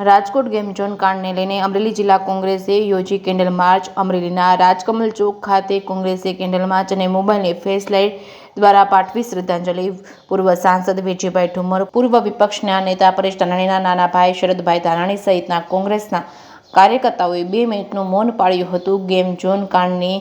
Rajkot game zone કાંડને લઈને અમરેલી જિલ્લા કોંગ્રેસે યોજી કેન્ડલ માર્ચ। અમરેલીના રાજકમલ ચોક ખાતે કોંગ્રેસે કેન્ડલ માર્ચ અને મોબાઈલની ફ્લેશ લાઇટ દ્વારા પાઠવી શ્રદ્ધાંજલિ। પૂર્વ સાંસદ વિજયભાઈ ઠુમ્મર, પૂર્વ વિપક્ષના નેતા પરેશ ધાનાણીના નાના ભાઈ શરદભાઈ ધાનાણી સહિતના કોંગ્રેસના કાર્યકર્તાઓએ 2 મિનિટનું મૌન પાળ્યું હતું। ગેમ ઝોન કાંડની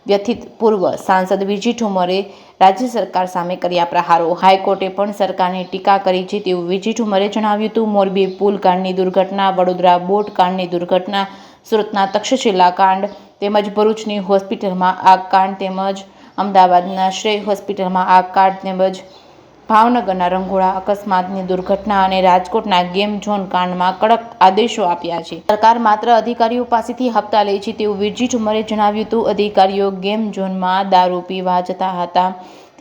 વ્યથિત પૂર્વ સાંસદ વિજય ઠુમ્મરે રાજ્ય સરકાર સામે કર્યા પ્રહારો। હાઈકોર્ટે પણ સરકારની ટીકા કરી છે તેવું વિજય ઠુમ્મરે જણાવ્યું હતું। મોરબી પુલ કાંડની દુર્ઘટના, વડોદરા બોટ કાંડની દુર્ઘટના, સુરતના તક્ષશિલા કાંડ તેમજ ભરૂચની હોસ્પિટલમાં આગ કાંડ તેમજ અમદાવાદના શ્રેય હોસ્પિટલમાં આગ કાંડ તેમજ ભાવનગરના રંઘોળા અકસ્માતની દુર્ઘટના અને રાજકોટના ગેમ ઝોન કાંડમાં કડક આદેશો આપ્યા છે। સરકાર માત્ર અધિકારીઓ પાસેથી હપ્તા લે છે તેવું વિજય ઠુમ્મરે જણાવ્યું હતું। અધિકારીઓ ગેમ ઝોનમાં દારૂ પીવા જતા હતા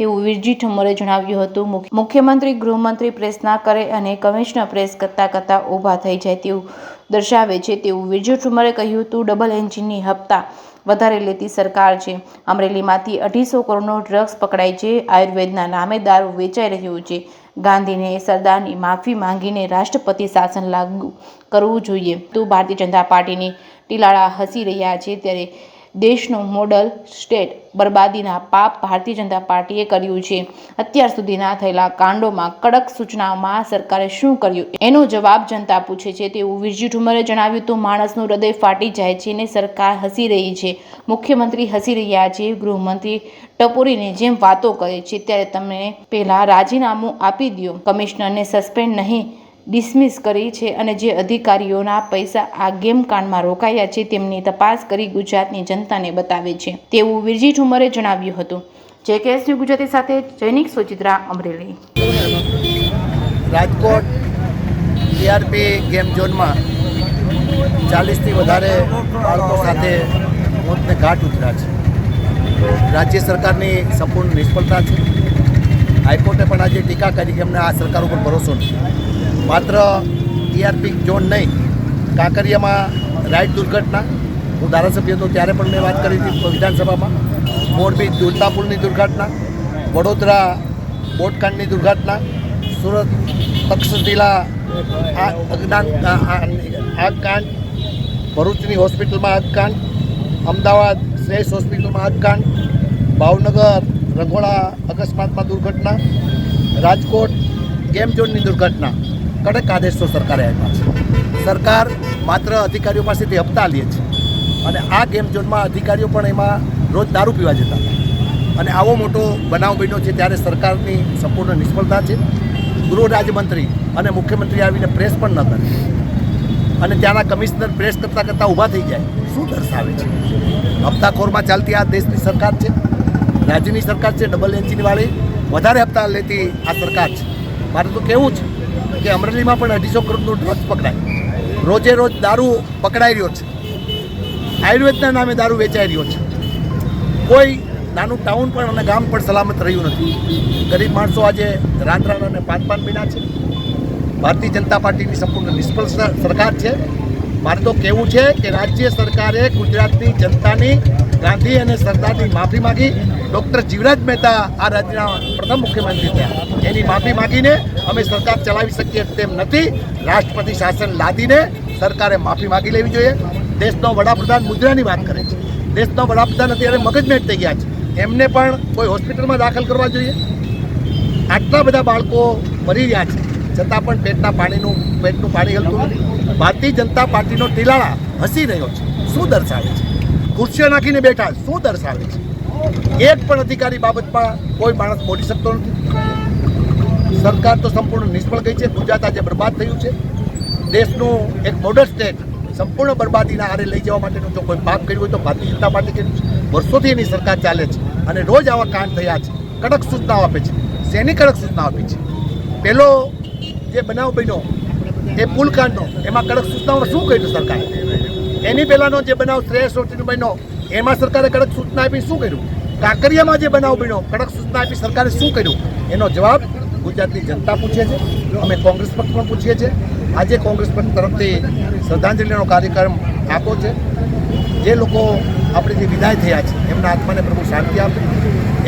તેવું વિજય ઠુમ્મરે જણાવ્યું હતું। મુખ્યમંત્રી, ગૃહમંત્રી પ્રેસ ના કરે અને કમિશનર પ્રેસ કરતા ઊભા થઈ જાય તેવું દર્શાવે છે તેવું વિજય ઠુમ્મરે કહ્યું હતું। ડબલ એન્જિનની હપ્તા વધારે લેતી સરકાર છે। અમરેલીમાંથી 250 કરોડનો ડ્રગ્સ પકડાય છે। આયુર્વેદના નામે દારૂ વેચાઈ રહ્યું છે। ગાંધીને સરદારની માફી માંગીને રાષ્ટ્રપતિ શાસન લાગુ કરવું જોઈએ। તો ભારતીય જનતા પાર્ટીની ટીલાળા હસી રહ્યા છે ત્યારે દેશનું મોડલ સ્ટેટ બરબાદીના પાપ ભારતીય જનતા પાર્ટીએ કર્યું છે। અત્યાર સુધીના થયેલા કાંડોમાં કડક સૂચનાઓમાં સરકારે શું કર્યું એનો જવાબ જનતા પૂછે છે તેવું વિજય ઠુમ્મરે જણાવ્યું હતું। માણસનું હૃદય ફાટી જાય છે ને સરકાર હસી રહી છે, મુખ્યમંત્રી હસી રહ્યા છે, ગૃહમંત્રી ટપોરીની જેમ વાતો કરે છે ત્યારે તમે પહેલા રાજીનામું આપી દો। કમિશનરને સસ્પેન્ડ નહીં ડિસમિસ કરી છે અને જે અધિકારીઓના પૈસા આ ગેમ કાંડમાં રોકાયા છે તેમની તપાસ કરી ગુજરાતની જનતાને બતાવે છે તેવું વિજય ઠુમ્મરે જણાવ્યું હતું। JKS ન્યૂઝ ગુજરાતી સાથે જૈનિક સુચિત્રા, અમરેલી। રાજકોટ ટીઆરપી ગેમ ઝોનમાં 40થી વધારે બાળકો સાથે મોતને ઘાટ ઉતર્યા છે। રાજ્ય સરકારની સંપૂર્ણ નિષ્ફળતા છે। હાઈકોર્ટે પણ આજે ટીકા કરી કે અમને આ સરકાર ઉપર ભરોસો નથી। માત્ર ટીઆરપી ઝોન નહીં, કાંકરિયામાં રાઈડ દુર્ઘટના, હું ધારાસભ્ય હતો ત્યારે પણ મેં વાત કરી હતી વિધાનસભામાં। મોરબી ઝૂલતા પુલની દુર્ઘટના, વડોદરા બોટકાંડની દુર્ઘટના, સુરત તક્ષશિલા આગકાંડ, ભરૂચની હોસ્પિટલમાં આગકાંડ, અમદાવાદ શ્રેય હોસ્પિટલમાં આગકાંડ, ભાવનગર રંઘોળા અકસ્માતમાં દુર્ઘટના, રાજકોટ ગેમ ઝોનની દુર્ઘટના। કડક આદેશો સરકારે આપ્યા છે। સરકાર માત્ર અધિકારીઓ પાસેથી હપ્તા લે છે અને આ ગેમ ઝોનમાં અધિકારીઓ પણ એમાં રોજ દારૂ પીવા જતા હતા અને આવો મોટો બનાવ બન્યો છે ત્યારે સરકારની સંપૂર્ણ નિષ્ફળતા છે। ગૃહ રાજ્યમંત્રી અને મુખ્યમંત્રી આવીને પ્રેસ પણ ન કરે અને ત્યાંના કમિશનર પ્રેસ કરતાં ઊભા થઈ જાય, શું દર્શાવે છે? હપ્તાખોરમાં ચાલતી આ દેશની સરકાર છે, રાજ્યની સરકાર છે, ડબલ એન્જિનવાળી વધારે હપ્તા લેતી આ સરકાર છે। મારે તો કહેવું છે કે અમરેલીમાં પણ 250 કરોડનું ડ્રગ્સ પકડાય, રોજે રોજ દારૂ પકડાઈ રહ્યો છે, આયુર્વેદના નામે દારૂ વેચાઈ રહ્યો છે। કોઈ નાનું ટાઉન પણ અને ગામ પણ સલામત રહ્યું નથી। ગરીબ માણસો આજે રાંધણ અને પાન પીના છે। ભારતીય જનતા પાર્ટીની સંપૂર્ણ નિષ્ફળ સરકાર છે। મારે તો કહેવું છે કે રાજ્ય સરકારે ગુજરાતની જનતાની ગાંધી અને સરદારની માફી માગી। ડૉક્ટર જીવરાજ મહેતા આ રાજ્યના પ્રથમ મુખ્યમંત્રી થયા, એની માફી માગીને અમે સરકાર ચલાવી શકીએ તેમ નથી। રાષ્ટ્રપતિ શાસન લાદીને સરકારે માફી માગી લેવી જોઈએ। દેશનો વડાપ્રધાન મુદ્રાની વાત કરે છે, દેશનો વડાપ્રધાન અત્યારે મગજમેટ થઈ ગયા છે, એમને પણ કોઈ હોસ્પિટલમાં દાખલ કરવા જોઈએ। આટલા બધા બાળકો મરી રહ્યા છે છતાં પણ પેટનું પાણી હલતું નથી। ભારતીય જનતા પાર્ટીનો ટીલાળા હસી રહ્યો છે, શું દર્શાવે છે? ખુરશીઓ નાખીને બેઠા, શું દર્શાવે છે? એક પણ અધિકારી બાબતમાં કોઈ માણસ બોલી શકતો નથી। સરકાર તો સંપૂર્ણ નિષ્ફળ ગઈ છે। ગુજરાત આજે બરબાદ થયું છે। દેશનું એક મોડલ સ્ટેટ સંપૂર્ણ બરબાદીના આરે લઈ જવા માટેનું જો કોઈ પાપ કર્યું હોય તો ભારતીય જનતા પાર્ટી કર્યું છે। વર્ષોથી એની સરકાર ચાલે છે અને રોજ આવા કાંડ થયા છે। કડક સૂચનાઓ આપે છે। શેની કડક સૂચનાઓ આપી છે? પહેલો જે બનાવ બન્યો એ પુલ કાંડનો, એમાં કડક સૂચનાઓમાં શું કર્યું સરકારે? એની પહેલાંનો જે બનાવ શ્રેયસ હોસ્પિટલનો બન્યો એમાં સરકારે કડક સૂચના આપી, શું કર્યું? કાંકરિયામાં જે બનાવ બન્યો કડક સૂચના આપી, સરકારે શું કર્યું? એનો જવાબ ગુજરાતની જનતા પૂછે છે, અમે કોંગ્રેસ પક્ષ પણ પૂછીએ છીએ। આજે કોંગ્રેસ પક્ષ તરફથી શ્રદ્ધાંજલિનો કાર્યક્રમ આપ્યો છે। જે લોકો આપણે જે વિદાય થયા છે એમના આત્માને પ્રભુ શાંતિ આપે,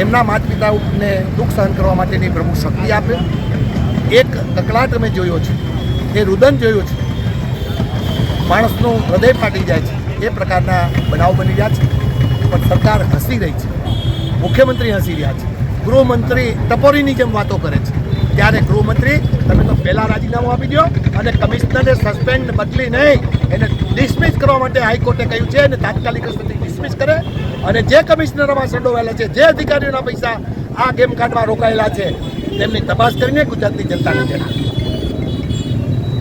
એમના માતા પિતાને દુઃખ સહન કરવા માટેની પ્રભુ શક્તિ આપે। એક કકળાટ અમે જોયો છે, એ રુદન જોયું છે, માણસનું હૃદય ફાટી જાય છે એ પ્રકારના બનાવ બની રહ્યા છે. પણ સરકાર હસી રહી છે, મુખ્યમંત્રી હસી રહ્યા છે, ગૃહમંત્રી ટપોરીની જેમ વાતો કરે છે. ત્યારે ગૃહમંત્રી, તમે તો પહેલાં રાજીનામું આપી દો અને કમિશનરને સસ્પેન્ડ બદલી નહીં, એને ડિસમિસ કરવા માટે હાઈકોર્ટે કહ્યું છે અને તાત્કાલિક અસરથી ડિસમિસ કરે અને જે કમિશનરોમાં સંડોવાયેલા છે, જે અધિકારીઓના પૈસા આ ગેમ કાર્ડમાં રોકાયેલા છે, તેમની તપાસ કરીને ગુજરાતની જનતાને જણાવે.